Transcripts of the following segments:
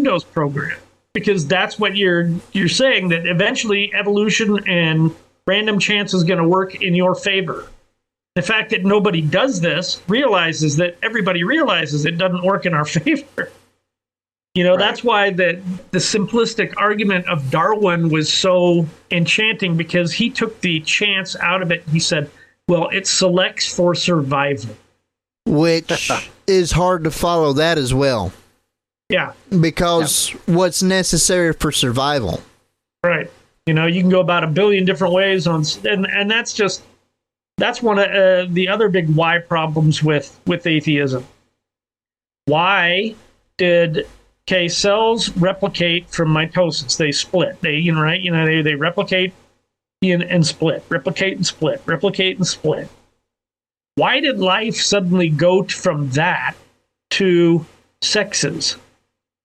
Windows program, because that's what you're saying, that eventually evolution and random chance is going to work in your favor. The fact that nobody does this realizes that everybody realizes it doesn't work in our favor. Right. That's why the simplistic argument of Darwin was so enchanting, because he took the chance out of it. He said, well, it selects for survival. Which is hard to follow that as well. Yeah. Because what's necessary for survival? Right. You can go about a billion different ways and that's one of the other big why problems with atheism. Why did cells replicate from mitosis? They split. They replicate and split, replicate and split, replicate and split. Why did life suddenly go from that to sexes,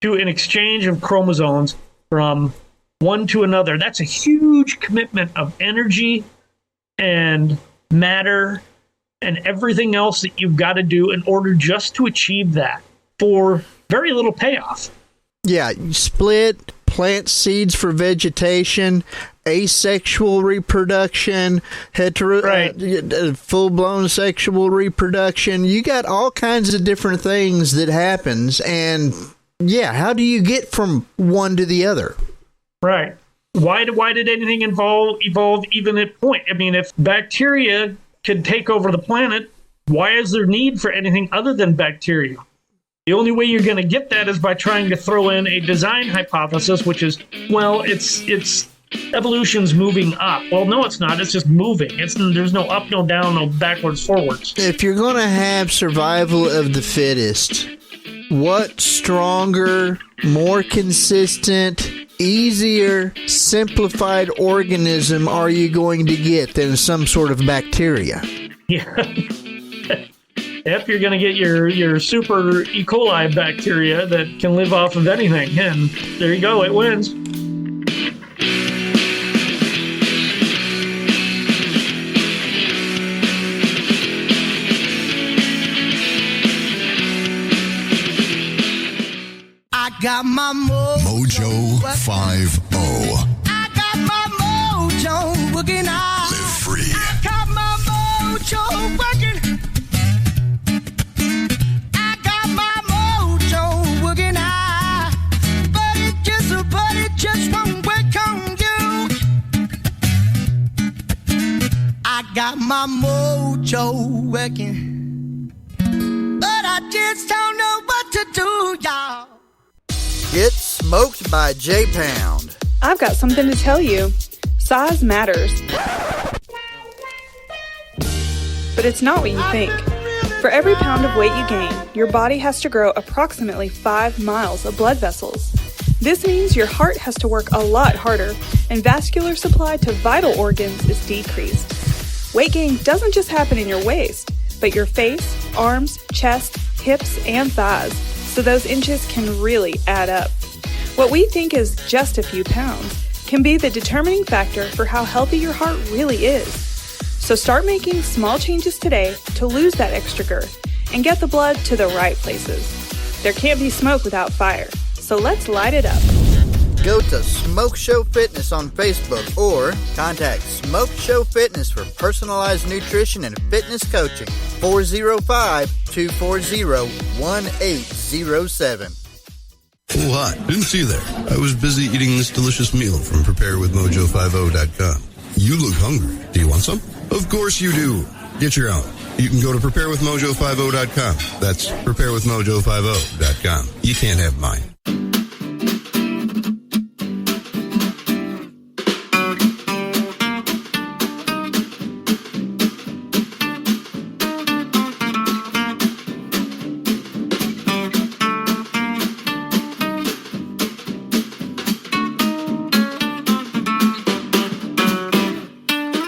to an exchange of chromosomes from one to another? That's a huge commitment of energy and matter and everything else that you've got to do in order just to achieve that for very little payoff. Yeah, you split, plant seeds for vegetation, asexual reproduction, full-blown sexual reproduction. You got all kinds of different things that happens, and how do you get from one to the other? Right. Why did anything evolve even at point? I mean, if bacteria can take over the planet, why is there need for anything other than bacteria? The only way you're going to get that is by trying to throw in a design hypothesis, which is, well, it's evolution's moving up. Well, no, it's not. It's just moving. There's no up, no down, no backwards, forwards. If you're going to have survival of the fittest, what stronger, more consistent, easier, simplified organism are you going to get than some sort of bacteria? Yeah. If you're going to get your super E. coli bacteria that can live off of anything, and there you go, it wins. I got my Mojo 50. I got my mojo working out. Live free. I got my mojo working. I got my mojo working out. But it just won't work on you. I got my mojo working. But I just don't know what to do, y'all. Get smoked by J-Pound. I've got something to tell you. Size matters. But it's not what you think. For every pound of weight you gain, your body has to grow approximately 5 miles of blood vessels. This means your heart has to work a lot harder, and vascular supply to vital organs is decreased. Weight gain doesn't just happen in your waist, but your face, arms, chest, hips, and thighs. So those inches can really add up. What we think is just a few pounds can be the determining factor for how healthy your heart really is. So start making small changes today to lose that extra girth and get the blood to the right places. There can't be smoke without fire, so let's light it up. Go to Smoke Show Fitness on Facebook or contact Smoke Show Fitness for personalized nutrition and fitness coaching. 405-240-1807. Oh, hi. Didn't see you there. I was busy eating this delicious meal from preparewithmojo50.com. You look hungry. Do you want some? Of course you do. Get your own. You can go to preparewithmojo50.com. That's preparewithmojo50.com. You can't have mine.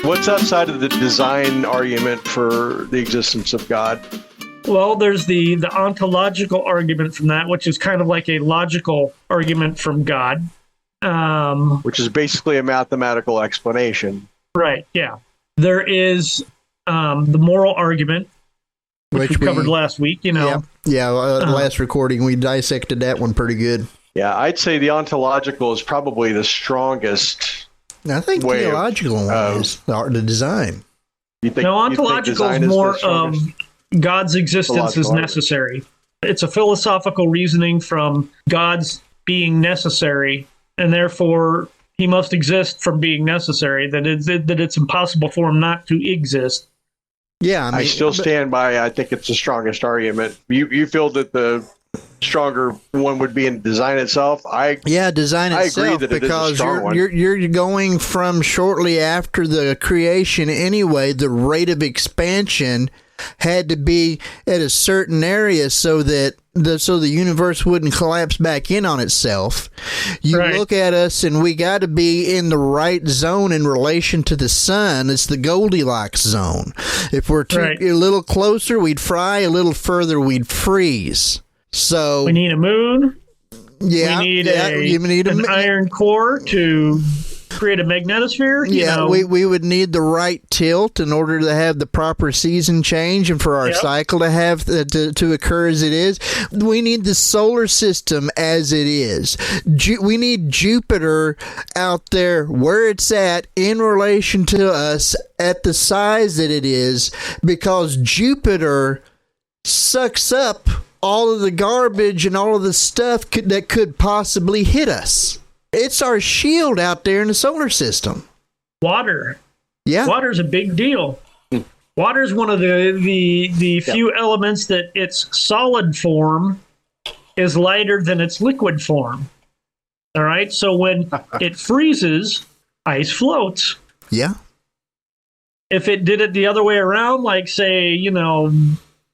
What's outside of the design argument for the existence of God? Well, there's the ontological argument from that, which is kind of like a logical argument from God. Which is basically a mathematical explanation. Right, yeah. There is the moral argument, which we covered last week, last recording, we dissected that one pretty good. Yeah, I'd say the ontological is probably the strongest. I think way theological one is the design. You think, No, you think ontological design is more the strongest? God's existence is Philosophical necessary. It's a philosophical reasoning from God's being necessary, and therefore he must exist from being necessary, that it's impossible for him not to exist. Yeah, I still stand by. I think it's the strongest argument. You feel that the stronger one would be in design itself? Design I itself, agree that it is a because strong one. you're going from shortly after the creation anyway. The rate of expansion had to be at a certain area so that the universe wouldn't collapse back in on itself. You Right. look at us, and we got to be in the right zone in relation to the sun. It's the Goldilocks zone. If we're a little closer, we'd fry. A little further, we'd freeze. So We need a moon. yeah, We need you need an iron core to create a magnetosphere. We would need the right tilt in order to have the proper season change and for our cycle to have to occur as it is. We need the solar system as it is. We need Jupiter out there where it's at in relation to us at the size that it is, because Jupiter sucks up all of the garbage and all of the stuff that could possibly hit us. It's our shield out there in the solar system. Water. Yeah. Water's a big deal. Water's one of the few elements that its solid form is lighter than its liquid form. All right? So when it freezes, ice floats. Yeah. If it did it the other way around, like say,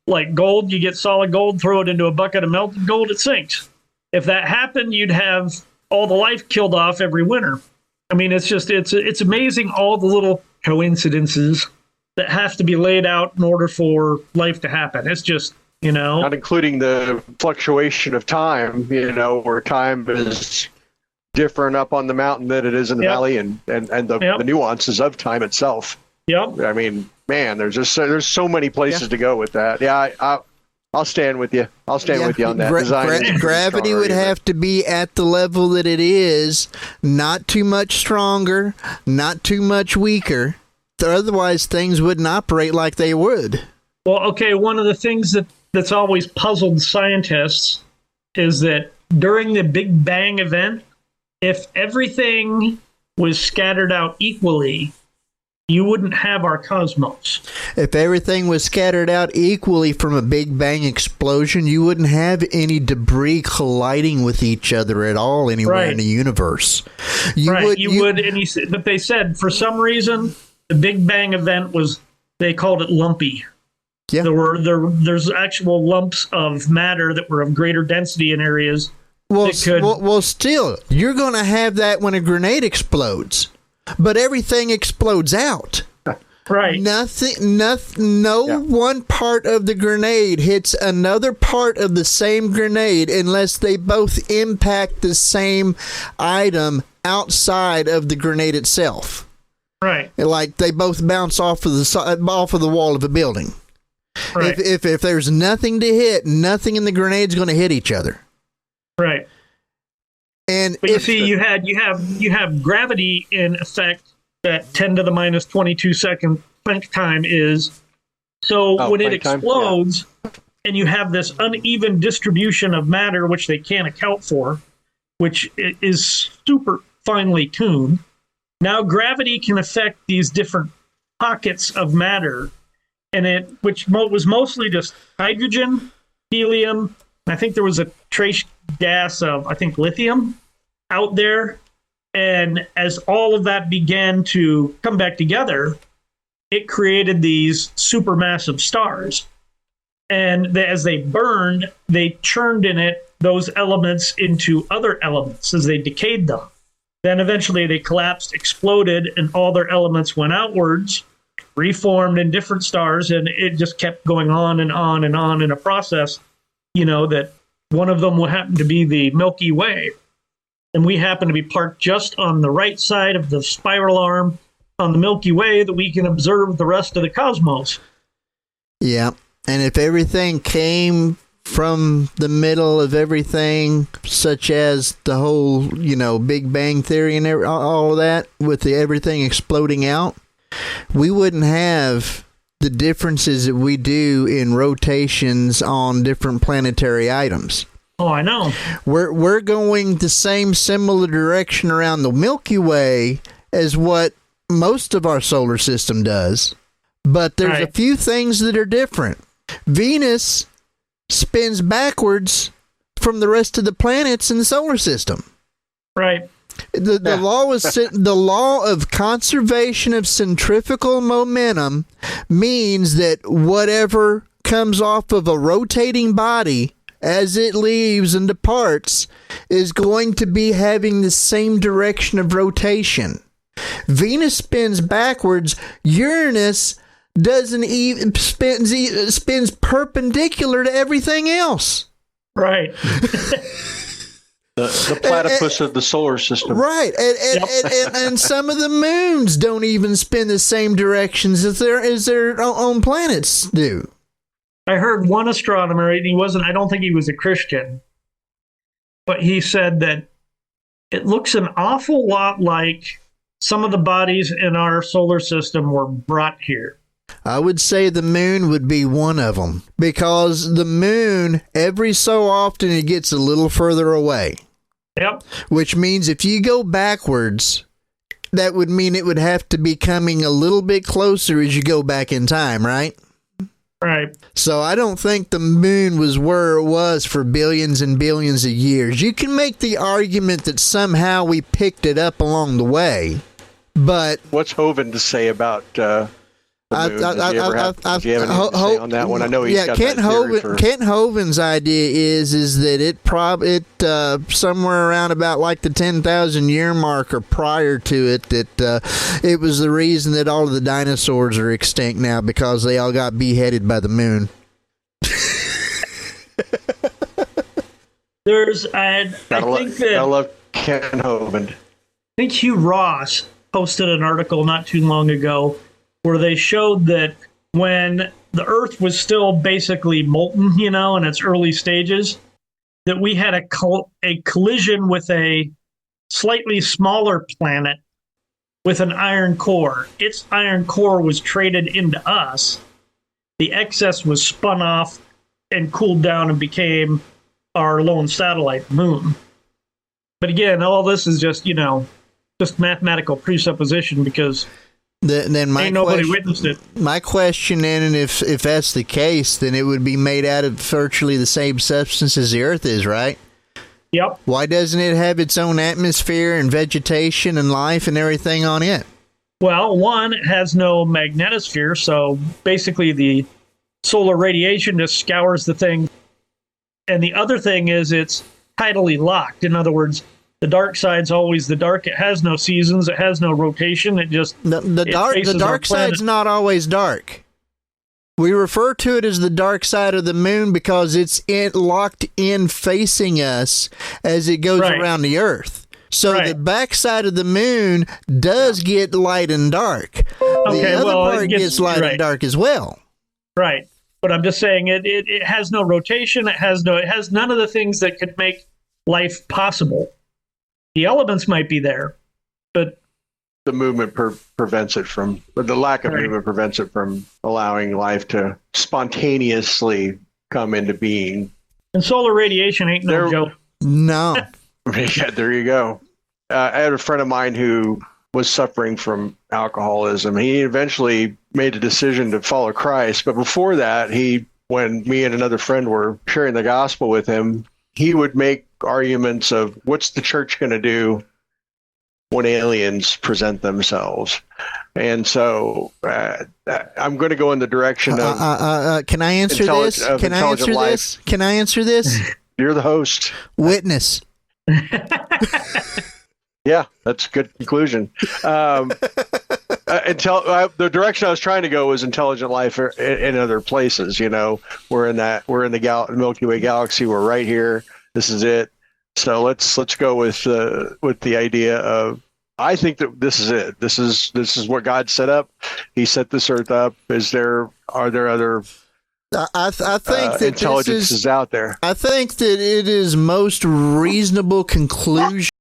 like gold, you get solid gold, throw it into a bucket of melted gold, it sinks. If that happened, you'd have all the life killed off every winter. I mean, it's amazing all the little coincidences that have to be laid out in order for life to happen. It's just, not including the fluctuation of time, where time is different up on the mountain than it is in the valley, and the nuances of time itself. Yep. I mean, man, there's so many places to go with that. Yeah, I'll stand with you. I'll stand with you on that. Gravity would have to be at the level that it is, not too much stronger, not too much weaker. Otherwise, things wouldn't operate like they would. Well, okay, one of the things that's always puzzled scientists is that during the Big Bang event, if everything was scattered out equally, you wouldn't have our cosmos. If everything was scattered out equally from a Big Bang explosion, you wouldn't have any debris colliding with each other at all anywhere in the universe. But they said for some reason the Big Bang event they called it lumpy. Yeah. There's actual lumps of matter that were of greater density in areas. Well, still, you're going to have that when a grenade explodes. But everything explodes out. Right. One part of the grenade hits another part of the same grenade unless they both impact the same item outside of the grenade itself. Right. Like they both bounce off of the wall of a building. Right. If there's nothing to hit, nothing in the grenade's going to hit each other. Right. But you see, you have gravity in effect at 10 to the minus 22 second Planck time is. So when it explodes, and you have this uneven distribution of matter, which they can't account for, which is super finely tuned. Now gravity can affect these different pockets of matter, and which was mostly just hydrogen, helium. I think there was a trace gas of, lithium out there. And as all of that began to come back together, it created these supermassive stars. And as they burned, they churned in it those elements into other elements as they decayed them. Then eventually they collapsed, exploded, and all their elements went outwards, reformed in different stars, and it just kept going on and on and on in a process, that one of them would happen to be the Milky Way. And we happen to be parked just on the right side of the spiral arm on the Milky Way that we can observe the rest of the cosmos. Yeah. And if everything came from the middle of everything, such as the whole, Big Bang Theory and all of that, with everything exploding out, we wouldn't have the differences that we do in rotations on different planetary items. Oh, I know. We're going the same similar direction around the Milky Way as what most of our solar system does, but there's a few things that are different. Venus spins backwards from the rest of the planets in the solar system. Right. The law of conservation of centrifugal momentum means that whatever comes off of a rotating body as it leaves and departs is going to be having the same direction of rotation. Venus spins backwards. Uranus doesn't even spins perpendicular to everything else. Right. The platypus of the solar system. Right. And some of the moons don't even spin the same directions as their own planets do. I heard one astronomer, and I don't think he was a Christian, but he said that it looks an awful lot like some of the bodies in our solar system were brought here. I would say the moon would be one of them, because the moon, every so often, it gets a little further away. Yep. Which means if you go backwards, that would mean it would have to be coming a little bit closer as you go back in time, right? Right. So I don't think the moon was where it was for billions and billions of years. You can make the argument that somehow we picked it up along the way, but... What's Hovind to say about... Do you have anything to say on that one? I know he's got Kent Hovind's idea is that it somewhere around about like the 10,000 year mark or prior to it, that it was the reason that all of the dinosaurs are extinct now, because they all got beheaded by the moon. I love Ken Hovind. I think Hugh Ross posted an article not too long ago where they showed that when the Earth was still basically molten, in its early stages, that we had a collision with a slightly smaller planet with an iron core. Its iron core was traded into us. The excess was spun off and cooled down and became our lone satellite, Moon. But again, all this is just mathematical presupposition, because then nobody witnessed it. My question then, and if that's the case, then it would be made out of virtually the same substance as the Earth is, right? Yep. Why doesn't it have its own atmosphere and vegetation and life and everything on it? Well, one, it has no magnetosphere, so basically the solar radiation just scours the thing. And the other thing is it's tidally locked. In other words, the dark side's always the dark. It has no seasons. It has no rotation. It just the dark side's not always dark. We refer to it as the dark side of the moon because it's locked in facing us as it goes around the Earth. So the backside of the moon does get light and dark. Okay, the other part gets light and dark as well. Right. But I'm just saying it has no rotation. It has none of the things that could make life possible. The elements might be there, but the movement prevents it from, but the lack of movement prevents it from allowing life to spontaneously come into being. And solar radiation ain't no joke. No. Yeah, there you go. I had a friend of mine who was suffering from alcoholism. He eventually made a decision to follow Christ, but before that, when me and another friend were sharing the gospel with him, he would make arguments of what's the church going to do when aliens present themselves. And so I'm going to go in the direction of can I answer this? Can I answer this? Can I answer this? You're the host. Witness. Yeah, that's a good conclusion. The direction I was trying to go was intelligent life in other places. We're in the Milky Way galaxy. We're right here. This is it. So let's go with the idea of, I think that this is it. This is what God set up. He set this earth up. Are there other I think that intelligence this is out there. I think that it is most reasonable conclusion